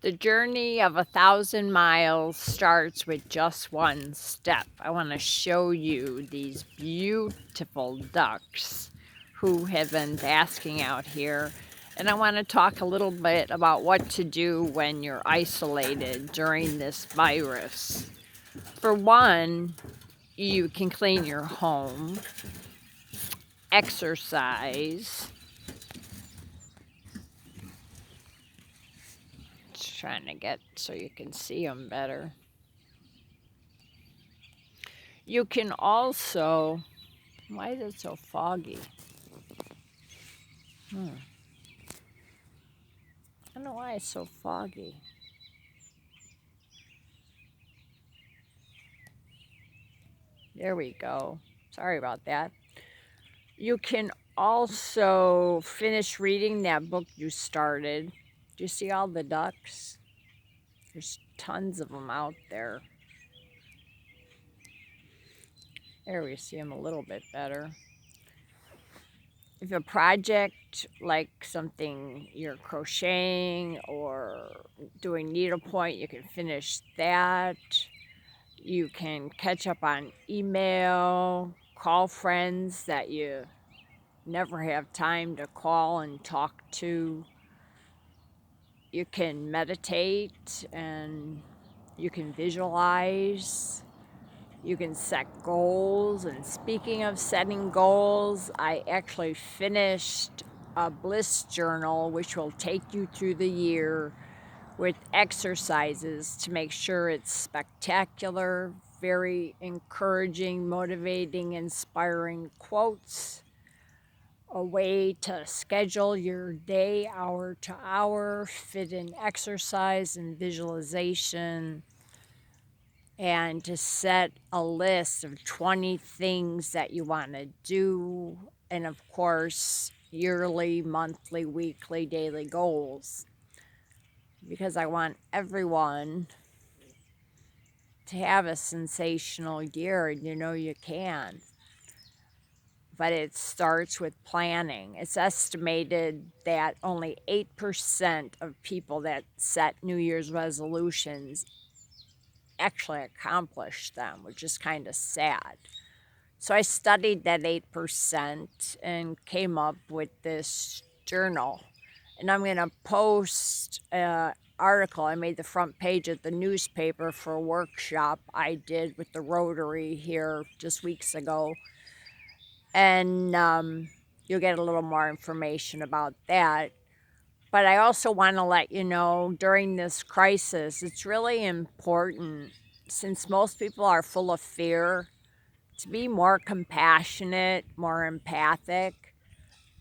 The journey of 1,000 miles starts with just one step. I want to show you these beautiful ducks who have been basking out here. And I want to talk a little bit about what to do when you're isolated during this virus. For one, you can clean your home, exercise. Just trying to get so you can see them better. You can also, why is it so foggy? I don't know why it's so foggy. There we go. Sorry about that. You can also finish reading that book you started. Do you see all the ducks? There's tons of them out there. There we see them a little bit better. If a project like something you're crocheting or doing needlepoint, you can finish that. You can catch up on email, call friends that you never have time to call and talk to. You can meditate and you can visualize. You can set goals. And speaking of setting goals, I actually finished a bliss journal which will take you through the year with exercises to make sure it's spectacular, very encouraging, motivating, inspiring quotes, a way to schedule your day hour to hour, fit in exercise and visualization, and to set a list of 20 things that you want to do, and of course, yearly, monthly, weekly, daily goals. Because I want everyone to have a sensational year, and you know you can. But it starts with planning. It's estimated that only 8% of people that set New Year's resolutions actually accomplish them, which is kind of sad. So I studied that 8% and came up with this journal. And I'm going to post an article. I made the front page of the newspaper for a workshop I did with the Rotary here just weeks ago. And you'll get a little more information about that. But I also want to let you know during this crisis, it's really important, since most people are full of fear, to be more compassionate, more empathic,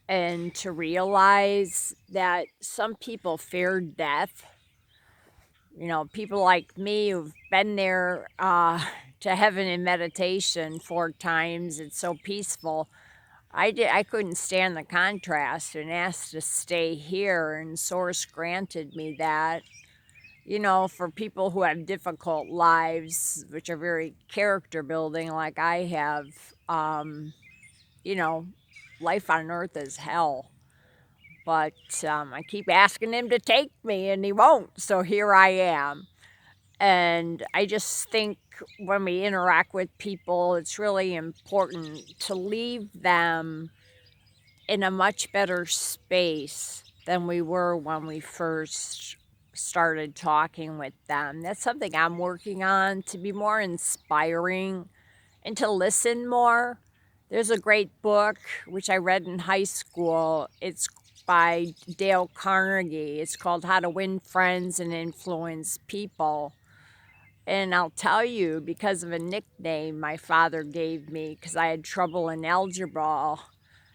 and to realize that some people fear death. You know, people like me who've been there to heaven in meditation 4 times. It's so peaceful. I couldn't stand the contrast and asked to stay here, and Source granted me that. You know, for people who have difficult lives, which are very character building, like I have, you know, life on earth is hell. But I keep asking him to take me, and he won't. So here I am. And I just think when we interact with people, it's really important to leave them in a much better space than we were when we first started talking with them. That's something I'm working on, to be more inspiring and to listen more. There's a great book which I read in high school. It's by Dale Carnegie. It's called How to Win Friends and Influence People. And I'll tell you, because of a nickname my father gave me because I had trouble in algebra,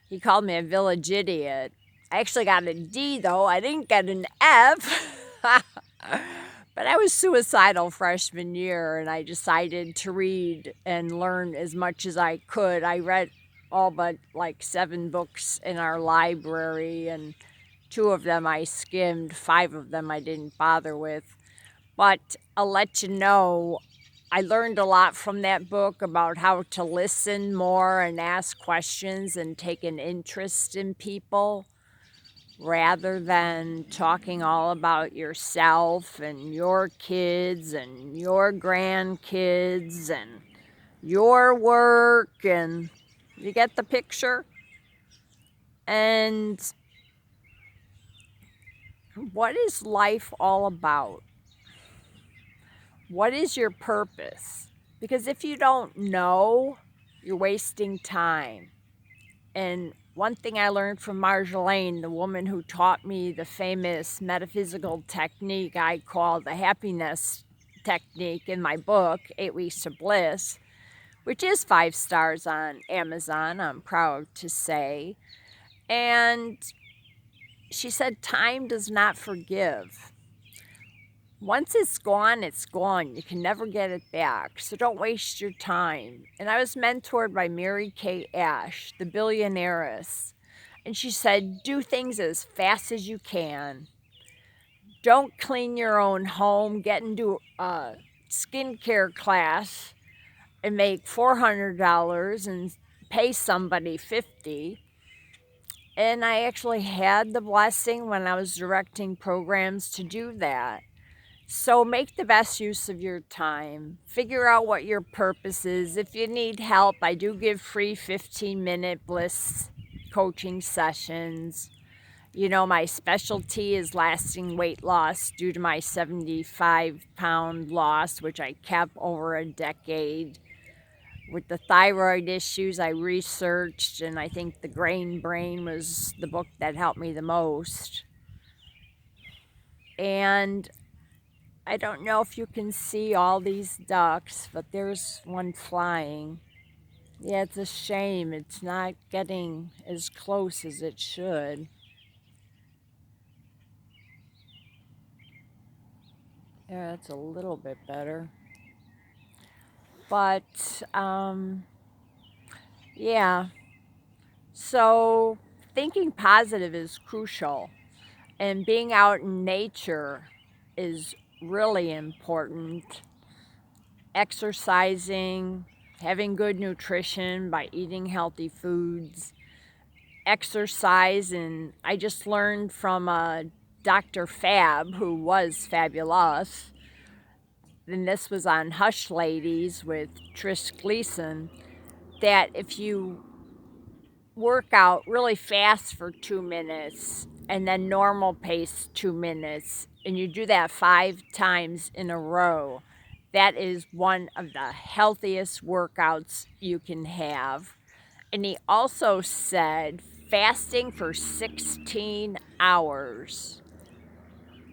he called me a village idiot. I actually got a D though, I didn't get an F. But I was suicidal freshman year, and I decided to read and learn as much as I could. I read all but like 7 books in our library, and 2 of them I skimmed, 5 of them I didn't bother with. But I'll let you know, I learned a lot from that book about how to listen more and ask questions and take an interest in people. rather than talking all about yourself and your kids and your grandkids and your work, and you get the picture. And what is life all about? What is your purpose? Because if you don't know, you're wasting time. And one thing I learned from Marjolaine, the woman who taught me the famous metaphysical technique I call the happiness technique in my book, 8 Weeks to Bliss, which is 5 stars on Amazon, I'm proud to say. And she said, time does not forgive. Once it's gone, it's gone. You can never get it back. So don't waste your time. And I was mentored by Mary Kay Ash, the billionaireess. And she said, do things as fast as you can. Don't clean your own home. Get into a skincare class and make $400 and pay somebody $50. And I actually had the blessing when I was directing programs to do that. So make the best use of your time. Figure out what your purpose is. If you need help, I do give free 15-minute bliss coaching sessions. You know, my specialty is lasting weight loss due to my 75-pound loss, which I kept over a decade. With the thyroid issues, I researched, and I think The Grain Brain was the book that helped me the most. And I don't know if you can see all these ducks, but there's one flying. Yeah, it's a shame it's not getting as close as it should. Yeah, that's a little bit better. But, yeah. So thinking positive is crucial. And being out in nature is really important. Exercising, having good nutrition by eating healthy foods, exercise. And I just learned from Dr. Fab, who was fabulous, and this was on Hush Ladies with Trish Gleason, that if you work out really fast for 2 minutes and then normal pace 2 minutes, and you do that 5 times in a row, that is one of the healthiest workouts you can have. And he also said fasting for 16 hours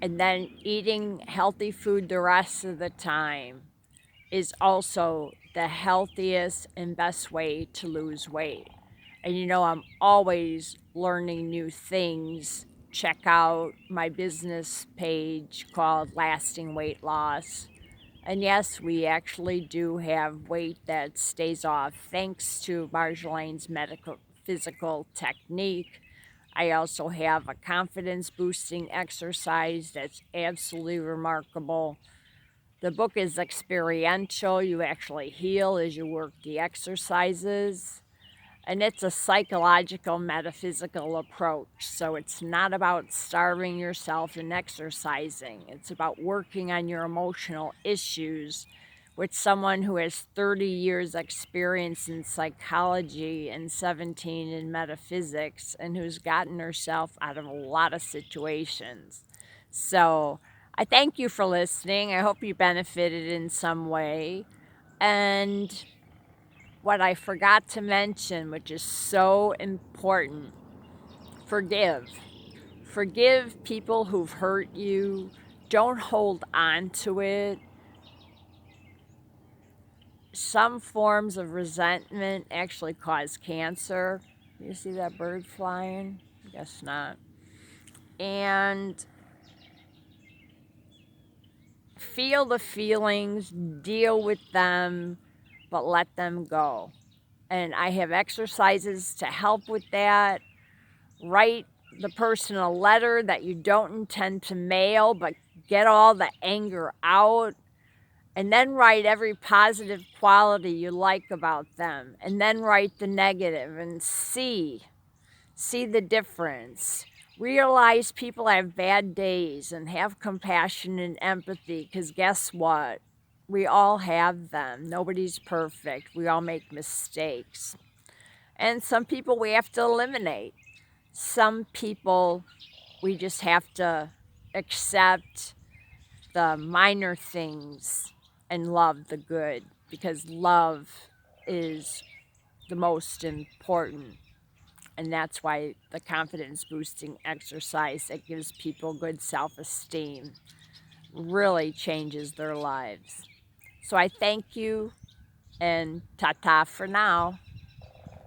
and then eating healthy food the rest of the time is also the healthiest and best way to lose weight. And you know, I'm always learning new things. Check out my business page called Lasting Weight Loss. And yes, we actually do have weight that stays off thanks to Marjolaine's medical physical technique. I also have a confidence boosting exercise that's absolutely remarkable. The book is experiential. You actually heal as you work the exercises. And it's a psychological, metaphysical approach. So it's not about starving yourself and exercising. It's about working on your emotional issues with someone who has 30 years experience in psychology and 17 in metaphysics, and who's gotten herself out of a lot of situations. So I thank you for listening. I hope you benefited in some way. And what I forgot to mention, which is so important, forgive. Forgive people who've hurt you. Don't hold on to it. Some forms of resentment actually cause cancer. You see that bird flying? Guess not. And feel the feelings, deal with them, but let them go. And I have exercises to help with that. Write the person a letter that you don't intend to mail, but get all the anger out. And then write every positive quality you like about them. And then write the negative and see the difference. Realize people have bad days and have compassion and empathy, because guess what? We all have them. Nobody's perfect. We all make mistakes. And some people we have to eliminate. Some people we just have to accept the minor things and love the good, because love is the most important. And that's why the confidence boosting exercise that gives people good self-esteem really changes their lives. So I thank you, and ta-ta for now.